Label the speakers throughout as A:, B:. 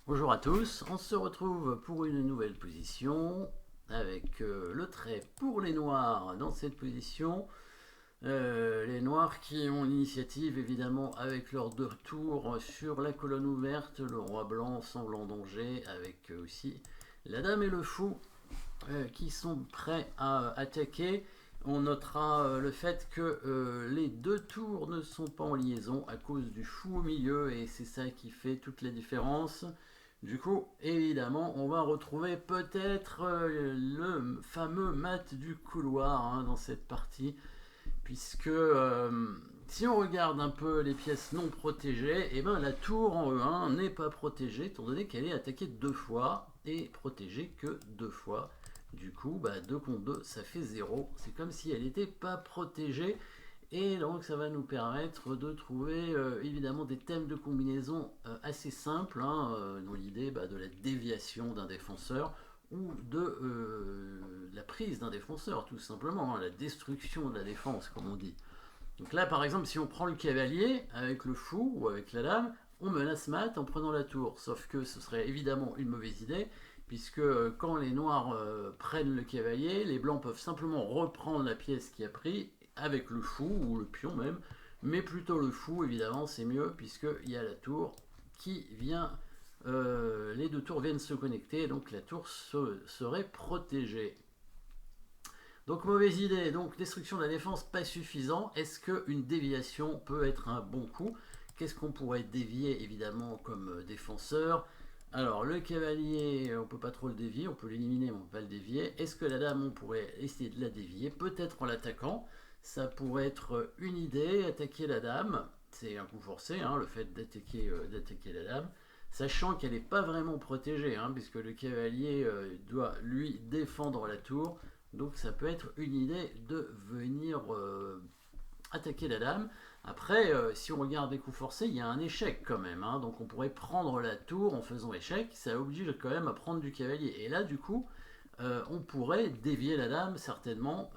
A: Bonjour à tous, on se retrouve pour une nouvelle position avec le trait pour les noirs dans cette position. Les noirs qui ont l'initiative évidemment avec leurs deux tours sur la colonne ouverte. Le roi blanc semble en danger avec aussi la dame et le fou qui sont prêts à attaquer. On notera le fait que les deux tours ne sont pas en liaison à cause du fou au milieu et c'est ça qui fait toute la différence. Du coup, évidemment, on va retrouver peut-être le fameux mat du couloir dans cette partie, puisque si on regarde un peu les pièces non protégées, et ben, la tour en E1 n'est pas protégée, étant donné qu'elle est attaquée deux fois et protégée que deux fois. Du coup, 2 contre 2, ça fait 0. C'est comme si elle n'était pas protégée. Et donc ça va nous permettre de trouver évidemment des thèmes de combinaison assez simples, dans l'idée de la déviation d'un défenseur ou de la prise d'un défenseur tout simplement, la destruction de la défense comme on dit. Donc là par exemple si on prend le cavalier avec le fou ou avec la dame, on menace mat en prenant la tour, sauf que ce serait évidemment une mauvaise idée, puisque quand les noirs prennent le cavalier, les blancs peuvent simplement reprendre la pièce qui a pris avec le fou ou le pion même, mais plutôt le fou évidemment c'est mieux puisqu'il y a la tour qui vient, les deux tours viennent se connecter, donc la tour serait protégée. Donc mauvaise idée, donc destruction de la défense pas suffisant. Est-ce qu'une déviation peut être un bon coup? Qu'est-ce qu'on pourrait dévier évidemment comme défenseur? Alors le cavalier, on peut pas trop le dévier, on peut l'éliminer mais on peut pas le dévier. Est-ce que la dame, on pourrait essayer de la dévier? Peut-être en l'attaquant, ça pourrait être une idée, attaquer la dame. C'est un coup forcé, le fait d'attaquer la dame, sachant qu'elle n'est pas vraiment protégée, puisque le cavalier doit lui défendre la tour. Donc ça peut être une idée de venir attaquer la dame. Après, si on regarde les coups forcés, il y a un échec quand même. Donc on pourrait prendre la tour en faisant échec. Ça oblige quand même à prendre du cavalier. Et là, du coup, on pourrait dévier la dame certainement,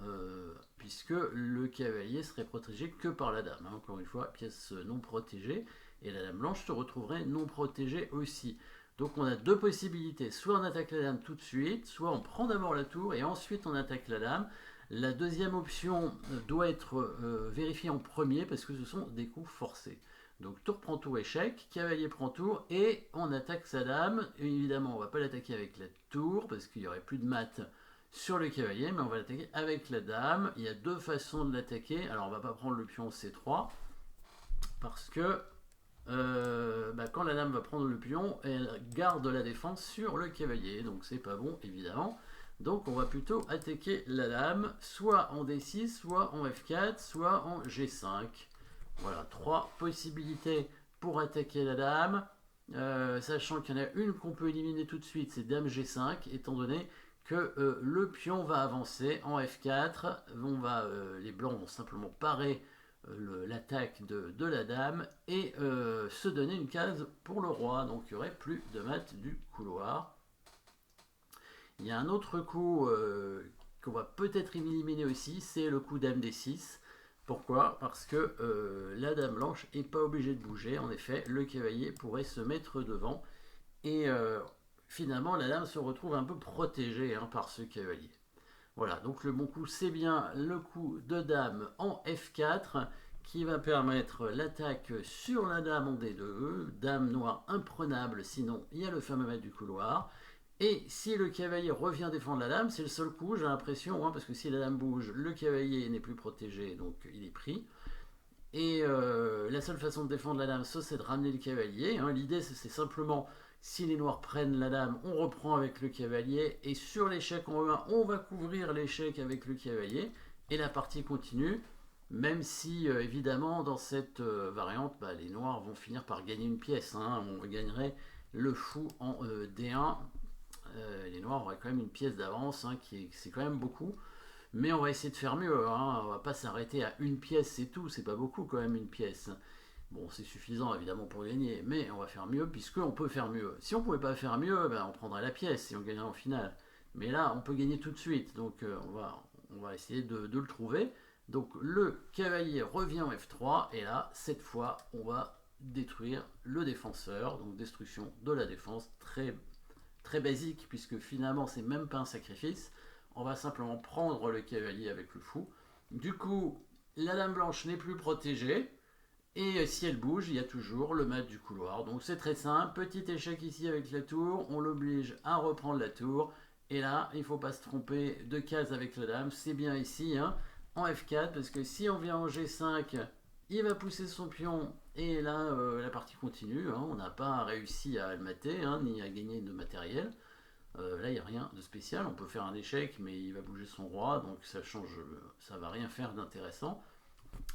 A: puisque le cavalier serait protégé que par la dame. Encore une fois, pièce non protégée. Et la dame blanche se retrouverait non protégée aussi. Donc on a deux possibilités, soit on attaque la dame tout de suite, soit on prend d'abord la tour et ensuite on attaque la dame. La deuxième option doit être vérifiée en premier parce que ce sont des coups forcés. Donc tour prend tour échec, cavalier prend tour et on attaque sa dame. Et évidemment on ne va pas l'attaquer avec la tour parce qu'il n'y aurait plus de mat sur le cavalier, mais on va l'attaquer avec la dame. Il y a deux façons de l'attaquer. Alors on ne va pas prendre le pion C3 parce que quand la dame va prendre le pion, elle garde la défense sur le cavalier, donc c'est pas bon évidemment. Donc on va plutôt attaquer la dame, soit en D6, soit en F4, soit en G5. Voilà, trois possibilités pour attaquer la dame, sachant qu'il y en a une qu'on peut éliminer tout de suite, c'est dame G5, étant donné que le pion va avancer en F4, les blancs vont simplement parer l'attaque de la dame et se donner une case pour le roi. Donc il n'y aurait plus de mat du couloir. Il y a un autre coup qu'on va peut-être éliminer aussi, c'est le coup dame D6. Pourquoi? Parce que la dame blanche n'est pas obligée de bouger. En effet, le cavalier pourrait se mettre devant et finalement la dame se retrouve un peu protégée par ce cavalier. Voilà, donc le bon coup, c'est bien le coup de dame en F4 qui va permettre l'attaque sur la dame en D2, dame noire imprenable, sinon il y a le fameux maître du couloir. Et si le cavalier revient défendre la dame, c'est le seul coup, j'ai l'impression, parce que si la dame bouge, le cavalier n'est plus protégé, donc il est pris. Et la seule façon de défendre la dame, c'est de ramener le cavalier. L'idée, c'est simplement, si les noirs prennent la dame, on reprend avec le cavalier. Et sur l'échec en E1, on va couvrir l'échec avec le cavalier. Et la partie continue. Même si, évidemment, dans cette variante, les noirs vont finir par gagner une pièce. On gagnerait le fou en D1. Les noirs auraient quand même une pièce d'avance, c'est quand même beaucoup. Mais on va essayer de faire mieux, on va pas s'arrêter à une pièce, c'est tout, c'est pas beaucoup quand même une pièce. Bon, c'est suffisant évidemment pour gagner, mais on va faire mieux puisqu'on peut faire mieux. Si on pouvait pas faire mieux, on prendrait la pièce et on gagnerait en finale. Mais là, on peut gagner tout de suite, donc on va essayer de le trouver. Donc le cavalier revient en F3 et là, cette fois, on va détruire le défenseur, donc destruction de la défense, très, très basique, puisque finalement c'est même pas un sacrifice, on va simplement prendre le cavalier avec le fou. Du coup, la dame blanche n'est plus protégée, et si elle bouge, il y a toujours le mat du couloir. Donc c'est très simple, petit échec ici avec la tour, on l'oblige à reprendre la tour, et là, il ne faut pas se tromper de case avec la dame, c'est bien ici, hein, en F4, parce que si on vient en G5, il va pousser son pion, et là, la partie continue, hein, on n'a pas réussi à le mater, hein, ni à gagner de matériel. Là, il n'y a rien de spécial, on peut faire un échec, mais il va bouger son roi, donc ça change, ça va rien faire d'intéressant.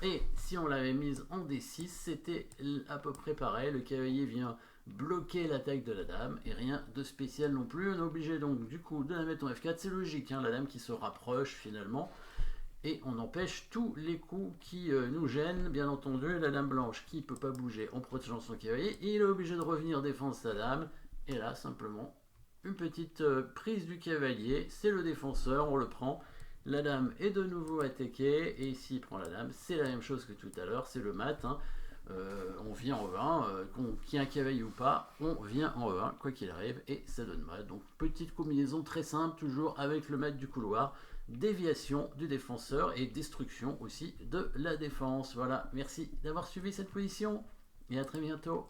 A: Et si on l'avait mise en D6, c'était à peu près pareil. Le cavalier vient bloquer l'attaque de la dame et rien de spécial non plus. On est obligé donc du coup de la mettre en F4. C'est logique, hein, la dame qui se rapproche finalement. Et on empêche tous les coups qui nous gênent. Bien entendu, la dame blanche qui ne peut pas bouger en protégeant son cavalier, il est obligé de revenir défendre sa dame. Et là, simplement, une petite prise du cavalier. C'est le défenseur, on le prend. La dame est de nouveau attaquée, et s'il prend la dame, c'est la même chose que tout à l'heure, c'est le mat. Hein. On vient en E1, qu'il y ait un cavalier ou pas, on vient en E1, quoi qu'il arrive, et ça donne mat. Donc petite combinaison très simple, toujours avec le mat du couloir, déviation du défenseur et destruction aussi de la défense. Voilà, merci d'avoir suivi cette position, et à très bientôt.